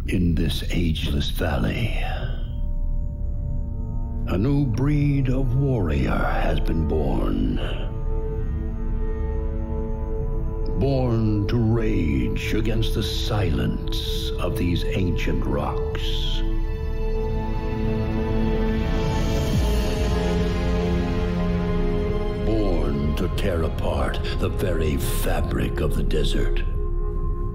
In this ageless valley, a new breed of warrior has been born. Born to rage against the silence of these ancient rocks. Born to tear apart the very fabric of the desert.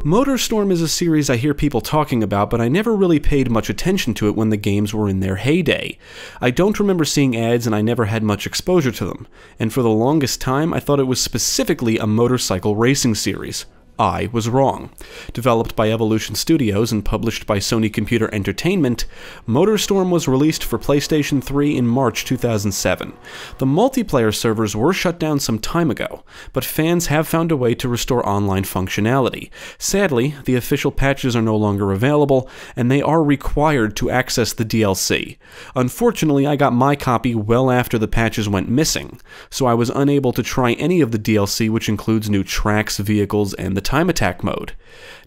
MotorStorm is a series I hear people talking about, but I never really paid much attention to it when the games were in their heyday. I don't remember seeing ads and I never had much exposure to them, and for the longest time I thought it was specifically a motorcycle racing series. I was wrong. Developed by Evolution Studios and published by Sony Computer Entertainment, MotorStorm was released for PlayStation 3 in March 2007. The multiplayer servers were shut down some time ago, but fans have found a way to restore online functionality. Sadly, the official patches are no longer available, and they are required to access the DLC. Unfortunately, I got my copy well after the patches went missing, so I was unable to try any of the DLC, which includes new tracks, vehicles, and the time attack mode.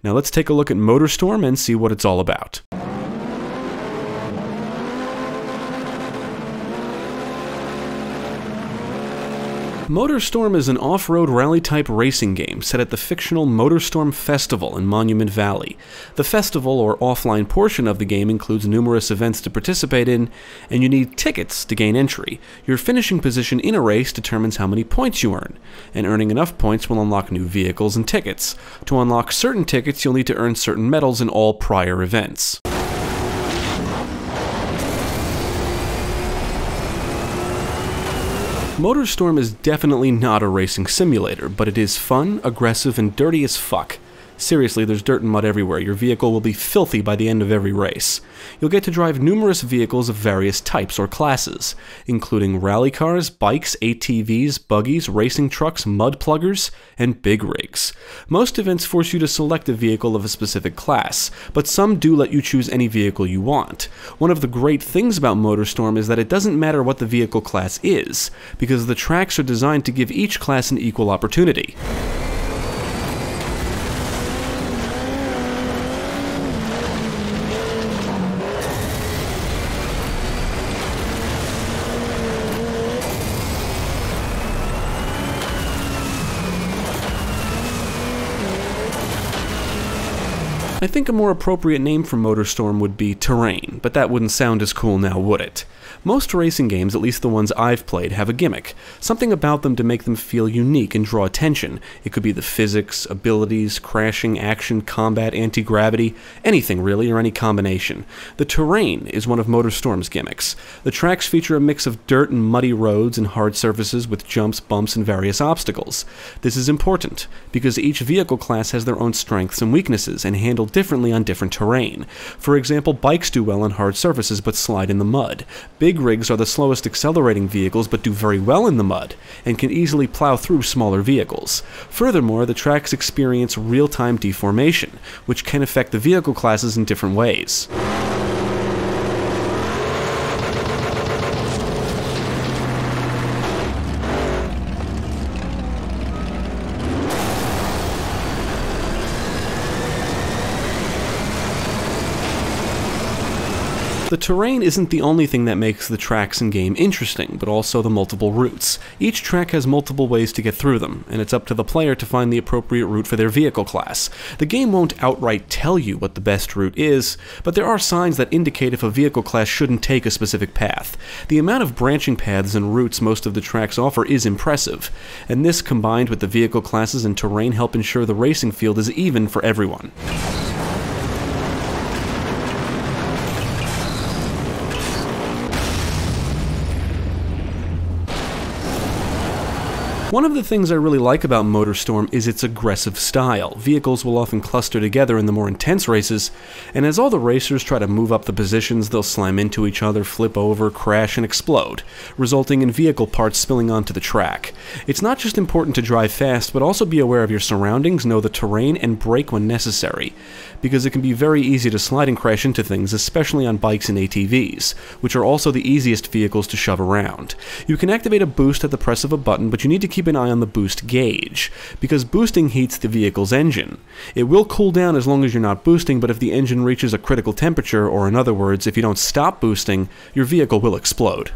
Now let's take a look at MotorStorm and see what it's all about. MotorStorm is an off-road rally-type racing game set at the fictional MotorStorm Festival in Monument Valley. The festival, or offline portion of the game, includes numerous events to participate in, and you need tickets to gain entry. Your finishing position in a race determines how many points you earn, and earning enough points will unlock new vehicles and tickets. To unlock certain tickets, you'll need to earn certain medals in all prior events. MotorStorm is definitely not a racing simulator, but it is fun, aggressive, and dirty as fuck. Seriously, there's dirt and mud everywhere. Your vehicle will be filthy by the end of every race. You'll get to drive numerous vehicles of various types or classes, including rally cars, bikes, ATVs, buggies, racing trucks, mud pluggers, and big rigs. Most events force you to select a vehicle of a specific class, but some do let you choose any vehicle you want. One of the great things about MotorStorm is that it doesn't matter what the vehicle class is, because the tracks are designed to give each class an equal opportunity. I think a more appropriate name for MotorStorm would be Terrain, but that wouldn't sound as cool now, would it? Most racing games, at least the ones I've played, have a gimmick, something about them to make them feel unique and draw attention. It could be the physics, abilities, crashing, action, combat, anti-gravity, anything really, or any combination. The terrain is one of MotorStorm's gimmicks. The tracks feature a mix of dirt and muddy roads and hard surfaces with jumps, bumps, and various obstacles. This is important, because each vehicle class has their own strengths and weaknesses, and handle differently on different terrain. For example, bikes do well on hard surfaces but slide in the mud. Big rigs are the slowest accelerating vehicles but do very well in the mud, and can easily plow through smaller vehicles. Furthermore, the tracks experience real-time deformation, which can affect the vehicle classes in different ways. The terrain isn't the only thing that makes the tracks and game interesting, but also the multiple routes. Each track has multiple ways to get through them, and it's up to the player to find the appropriate route for their vehicle class. The game won't outright tell you what the best route is, but there are signs that indicate if a vehicle class shouldn't take a specific path. The amount of branching paths and routes most of the tracks offer is impressive, and this combined with the vehicle classes and terrain help ensure the racing field is even for everyone. One of the things I really like about MotorStorm is its aggressive style. Vehicles will often cluster together in the more intense races, and as all the racers try to move up the positions, they'll slam into each other, flip over, crash, and explode, resulting in vehicle parts spilling onto the track. It's not just important to drive fast, but also be aware of your surroundings, know the terrain, and brake when necessary, because it can be very easy to slide and crash into things, especially on bikes and ATVs, which are also the easiest vehicles to shove around. You can activate a boost at the press of a button, but you need to keep keep an eye on the boost gauge, because boosting heats the vehicle's engine. It will cool down as long as you're not boosting, but if the engine reaches a critical temperature, or in other words, if you don't stop boosting, your vehicle will explode.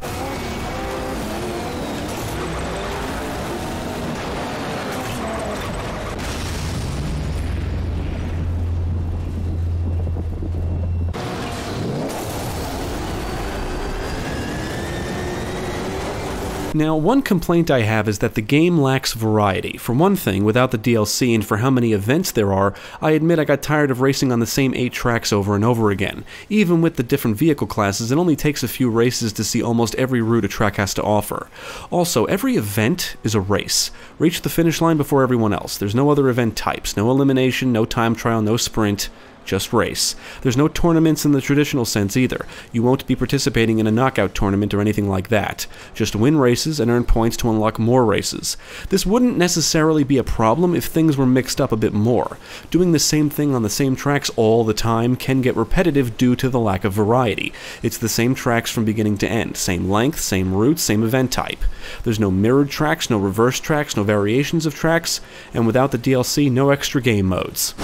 Now, one complaint I have is that the game lacks variety. For one thing, without the DLC and for how many events there are, I admit I got tired of racing on the same 8 tracks over and over again. Even with the different vehicle classes, it only takes a few races to see almost every route a track has to offer. Also, every event is a race. Reach the finish line before everyone else. There's no other event types, no elimination, no time trial, no sprint. Just race. There's no tournaments in the traditional sense either. You won't be participating in a knockout tournament or anything like that. Just win races and earn points to unlock more races. This wouldn't necessarily be a problem if things were mixed up a bit more. Doing the same thing on the same tracks all the time can get repetitive due to the lack of variety. It's the same tracks from beginning to end. Same length, same route, same event type. There's no mirrored tracks, no reverse tracks, no variations of tracks, and without the DLC, no extra game modes.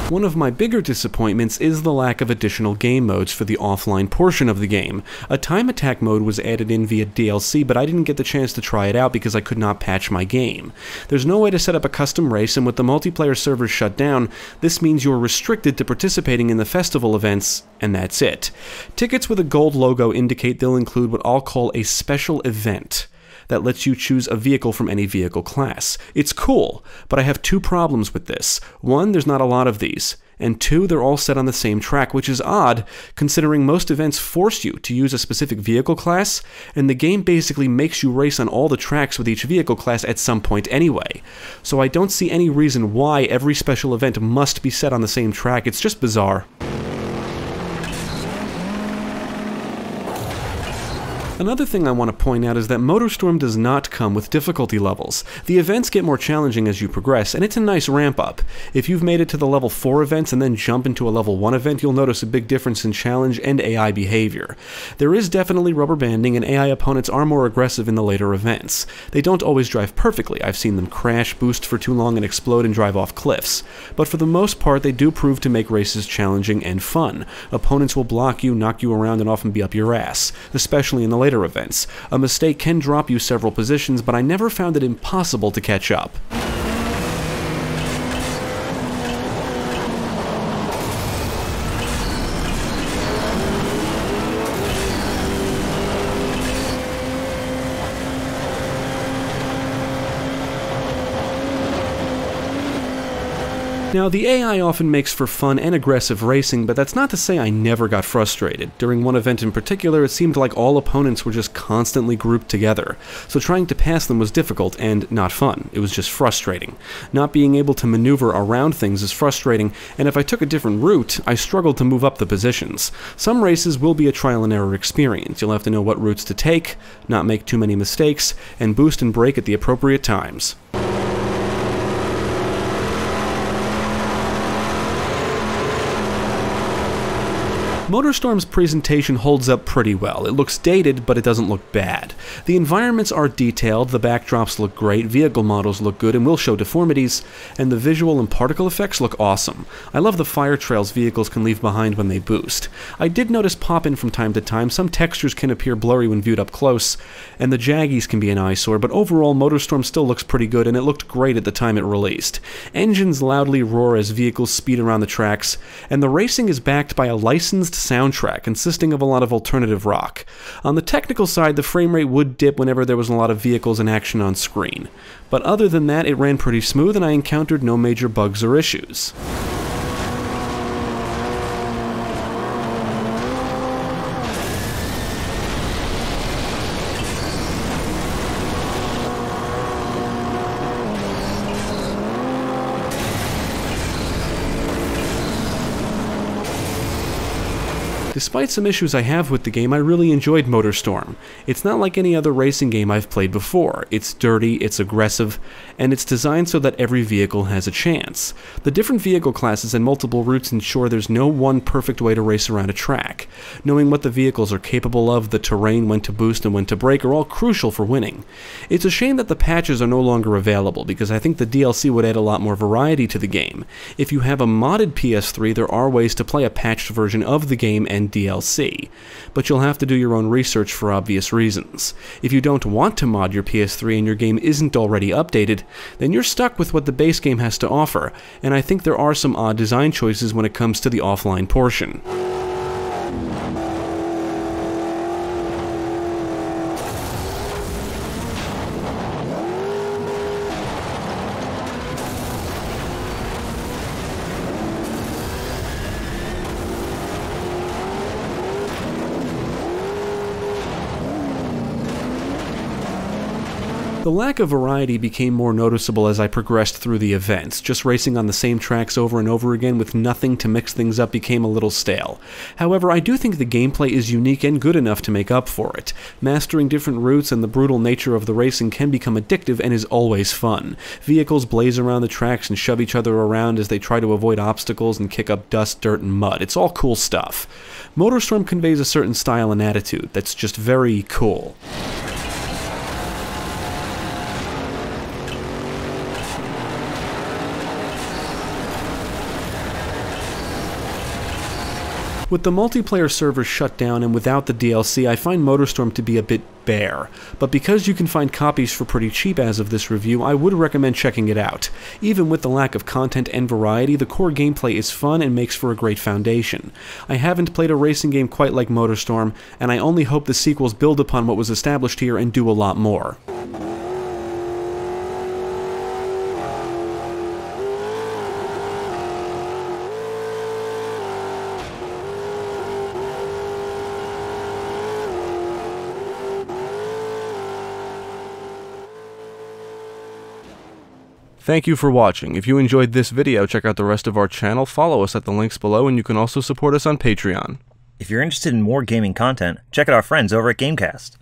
One of my bigger disappointments is the lack of additional game modes for the offline portion of the game. A time attack mode was added in via DLC, but I didn't get the chance to try it out because I could not patch my game. There's no way to set up a custom race, and with the multiplayer servers shut down, this means you're restricted to participating in the festival events, and that's it. Tickets with a gold logo indicate they'll include what I'll call a special event that lets you choose a vehicle from any vehicle class. It's cool, but I have 2 problems with this. 1, there's not a lot of these, and 2, they're all set on the same track, which is odd, considering most events force you to use a specific vehicle class, and the game basically makes you race on all the tracks with each vehicle class at some point anyway. So I don't see any reason why every special event must be set on the same track. It's just bizarre. Another thing I want to point out is that MotorStorm does not come with difficulty levels. The events get more challenging as you progress, and it's a nice ramp up. If you've made it to the level 4 events and then jump into a level 1 event, you'll notice a big difference in challenge and AI behavior. There is definitely rubber banding, and AI opponents are more aggressive in the later events. They don't always drive perfectly. I've seen them crash, boost for too long, and explode and drive off cliffs. But for the most part, they do prove to make races challenging and fun. Opponents will block you, knock you around, and often be up your ass, especially in the later events. A mistake can drop you several positions, but I never found it impossible to catch up. Now, the AI often makes for fun and aggressive racing, but that's not to say I never got frustrated. During one event in particular, it seemed like all opponents were just constantly grouped together, so trying to pass them was difficult and not fun. It was just frustrating. Not being able to maneuver around things is frustrating, and if I took a different route, I struggled to move up the positions. Some races will be a trial and error experience. You'll have to know what routes to take, not make too many mistakes, and boost and brake at the appropriate times. MotorStorm's presentation holds up pretty well. It looks dated, but it doesn't look bad. The environments are detailed, the backdrops look great, vehicle models look good and will show deformities, and the visual and particle effects look awesome. I love the fire trails vehicles can leave behind when they boost. I did notice pop-in from time to time. Some textures can appear blurry when viewed up close, and the jaggies can be an eyesore, but overall MotorStorm still looks pretty good, and it looked great at the time it released. Engines loudly roar as vehicles speed around the tracks, and the racing is backed by a licensed soundtrack consisting of a lot of alternative rock. On the technical side, the frame rate would dip whenever there was a lot of vehicles in action on screen. But other than that, it ran pretty smooth and I encountered no major bugs or issues. Despite some issues I have with the game, I really enjoyed MotorStorm. It's not like any other racing game I've played before. It's dirty, it's aggressive, and it's designed so that every vehicle has a chance. The different vehicle classes and multiple routes ensure there's no one perfect way to race around a track. Knowing what the vehicles are capable of, the terrain, when to boost and when to brake are all crucial for winning. It's a shame that the patches are no longer available, because I think the DLC would add a lot more variety to the game. If you have a modded PS3, there are ways to play a patched version of the game and DLC, but you'll have to do your own research for obvious reasons. If you don't want to mod your PS3 and your game isn't already updated, then you're stuck with what the base game has to offer, and I think there are some odd design choices when it comes to the offline portion. The lack of variety became more noticeable as I progressed through the events. Just racing on the same tracks over and over again with nothing to mix things up became a little stale. However, I do think the gameplay is unique and good enough to make up for it. Mastering different routes and the brutal nature of the racing can become addictive and is always fun. Vehicles blaze around the tracks and shove each other around as they try to avoid obstacles and kick up dust, dirt, and mud. It's all cool stuff. MotorStorm conveys a certain style and attitude that's just very cool. With the multiplayer servers shut down and without the DLC, I find MotorStorm to be a bit bare, but because you can find copies for pretty cheap as of this review, I would recommend checking it out. Even with the lack of content and variety, the core gameplay is fun and makes for a great foundation. I haven't played a racing game quite like MotorStorm, and I only hope the sequels build upon what was established here and do a lot more. Thank you for watching. If you enjoyed this video, check out the rest of our channel, follow us at the links below, and you can also support us on Patreon. If you're interested in more gaming content, check out our friends over at Gamecast.